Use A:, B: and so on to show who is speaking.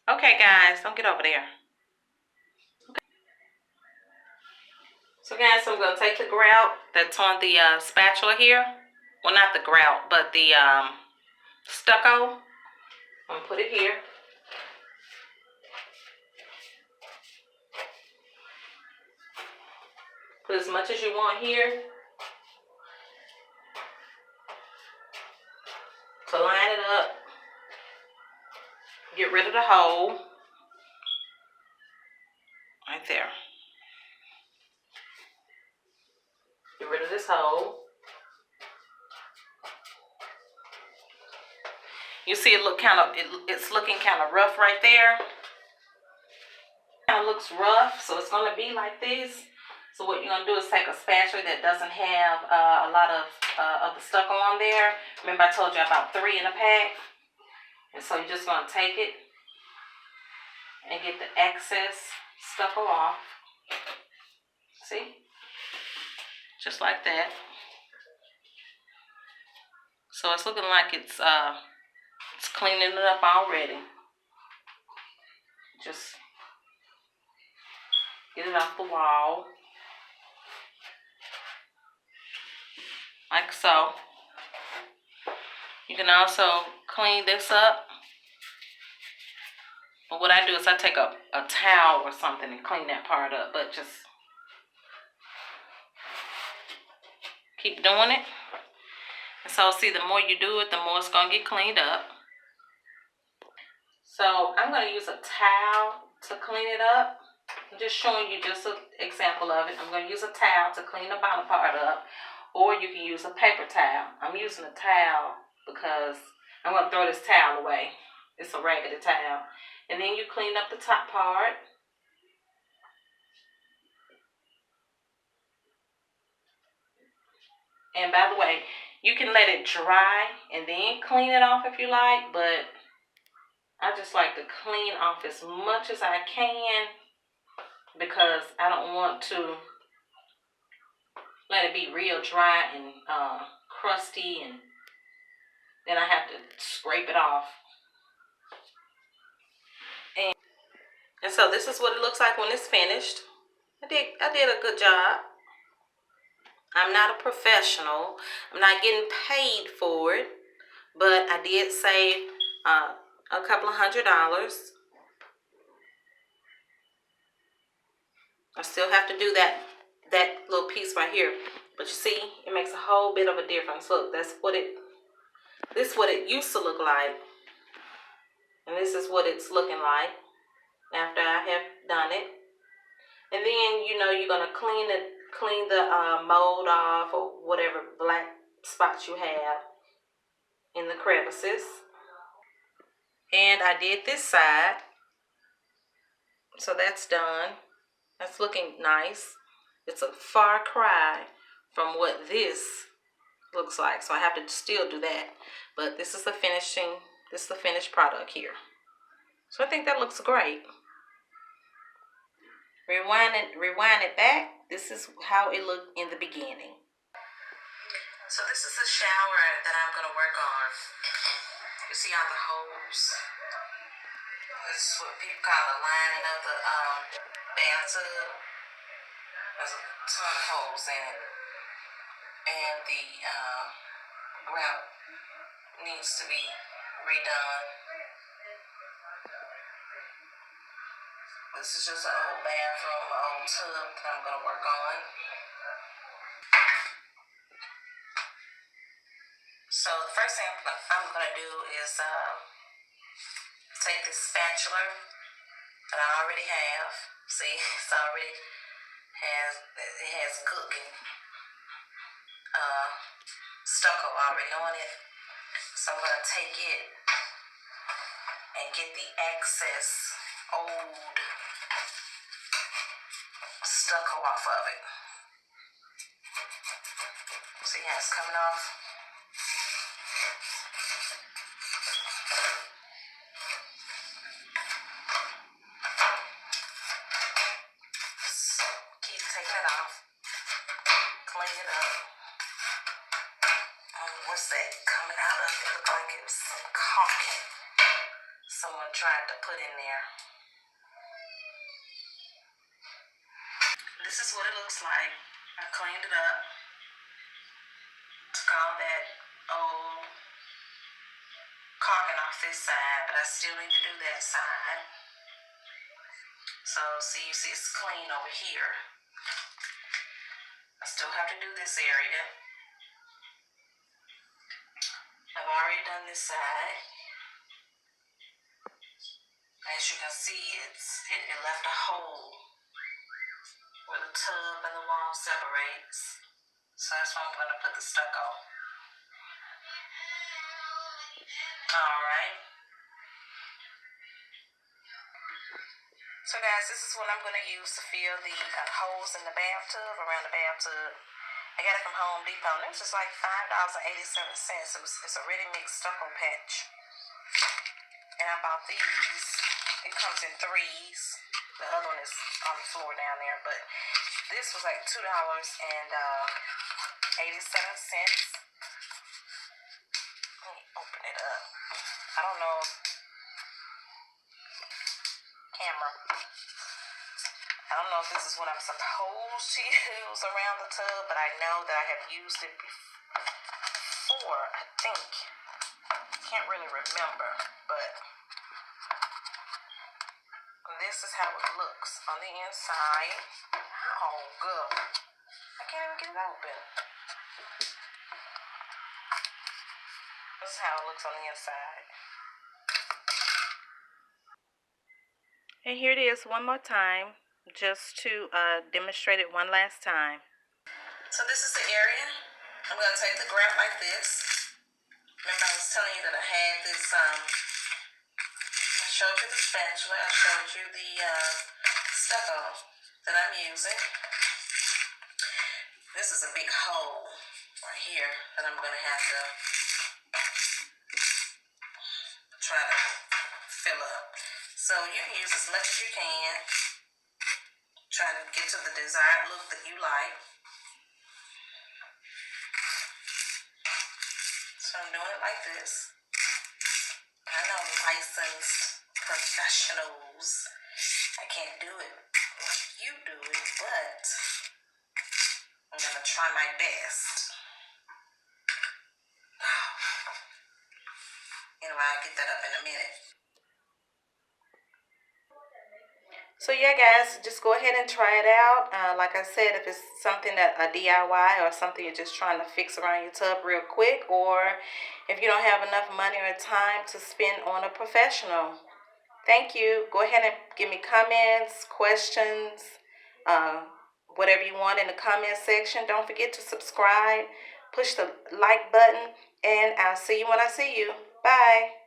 A: Okay, guys, don't get over there. So, guys, I'm going to take the grout that's on the spatula here. Well, not the grout, but the stucco. I'm going to put it here. Put as much as you want here to line it up. Get rid of the hole. Right there. Get rid of this hole. You see it look it's looking kind of rough right there. Kind of looks rough, so it's going to be like this. So what you're going to do is take a spatula that doesn't have a lot of the stucco on there. Remember I told you about 3 in a pack? And so you're just going to take it and get the excess stucco off. See? Just like that. So it's looking like it's cleaning it up already. Just get it off the wall. Like so. You can also clean this up. But what I do is I take a towel or something and clean that part up. But just keep doing it. And so see, the more you do it, the more it's going to get cleaned up. So I'm going to use a towel to clean it up. I'm just showing you just an example of it. I'm going to use a towel to clean the bottom part up. Or you can use a paper towel. I'm using a towel because I'm going to throw this towel away. It's a raggedy towel. And then you clean up the top part. And by the way, you can let it dry and then clean it off if you like. But I just like to clean off as much as I can because I don't want to let it be real dry and crusty, and then I have to scrape it off. And so this is what it looks like when it's finished. I did a good job. I'm not a professional. I'm not getting paid for it, but I did save a couple of $100. I still have to do that little piece right here, but you see, it makes a whole bit of a difference. Look, this is what it used to look like, and this is what it's looking like after I have done it. And then you're gonna clean the mold off or whatever black spots you have in the crevices. And I did this side, so that's done. That's looking nice. It's a far cry from what this looks like, so I have to still do that. But this is the finished product here. So I think that looks great. Rewind it back. This is how it looked in the beginning. So this is the shower that I'm going to work on. You see all the holes? This is what people call the lining of the bathtub. There's a ton of holes in it. And the grout needs to be redone. This is just an old bathroom, an old tub that I'm going to work on. So the first thing I'm going to do is take this spatula that I already have. See, it has cooking stucco already on it. So I'm going to take it and get the excess old stucco off of it. See how it's coming off? So keep taking it off. Clean it up. What's that coming out of it? Look like it was some caulking. someone tried to put in there. This is what it looks like. I cleaned it up. Took all that old caulking off this side, but I still need to do that side. So see, you see it's clean over here. I still have to do this area. I've already done this side. As you can see, it left a hole where the tub and the wall separates. So that's why I'm going to put the stucco. Alright. So guys, this is what I'm going to use to fill the holes in the bathtub, around the bathtub. I got it from Home Depot, and this is like $5.87. It's a ready-mix stucco patch. And I bought these. It comes in threes. The other one is on the floor down there, but this was like $2.87. Let me open it up. I don't know. Camera. I don't know if this is what I'm supposed to use around the tub, but I know that I have used it before, I think. Can't really remember, but this is how it looks on the inside. Oh, good. I can't even get it open. This is how it looks on the inside. And here it is one more time, just to demonstrate it one last time. So this is the area. I'm going to take the grout like this. Remember I was telling you that I had this, I showed you the spatula, I showed you the stucco that I'm using. This is a big hole right here that I'm going to have to try to fill up. So you can use as much as you can. Try to get to the desired look that you like. So I'm doing it like this. I know licensed professionals, I can't do it like you do it, but I'm going to try my best. Anyway, I'll get that up in a minute. So yeah guys, just go ahead and try it out. Like I said, if it's something that a DIY or something you're just trying to fix around your tub real quick, or if you don't have enough money or time to spend on a professional. Thank you. Go ahead and give me comments, questions, whatever you want in the comment section. Don't forget to subscribe, push the like button, and I'll see you when I see you. Bye.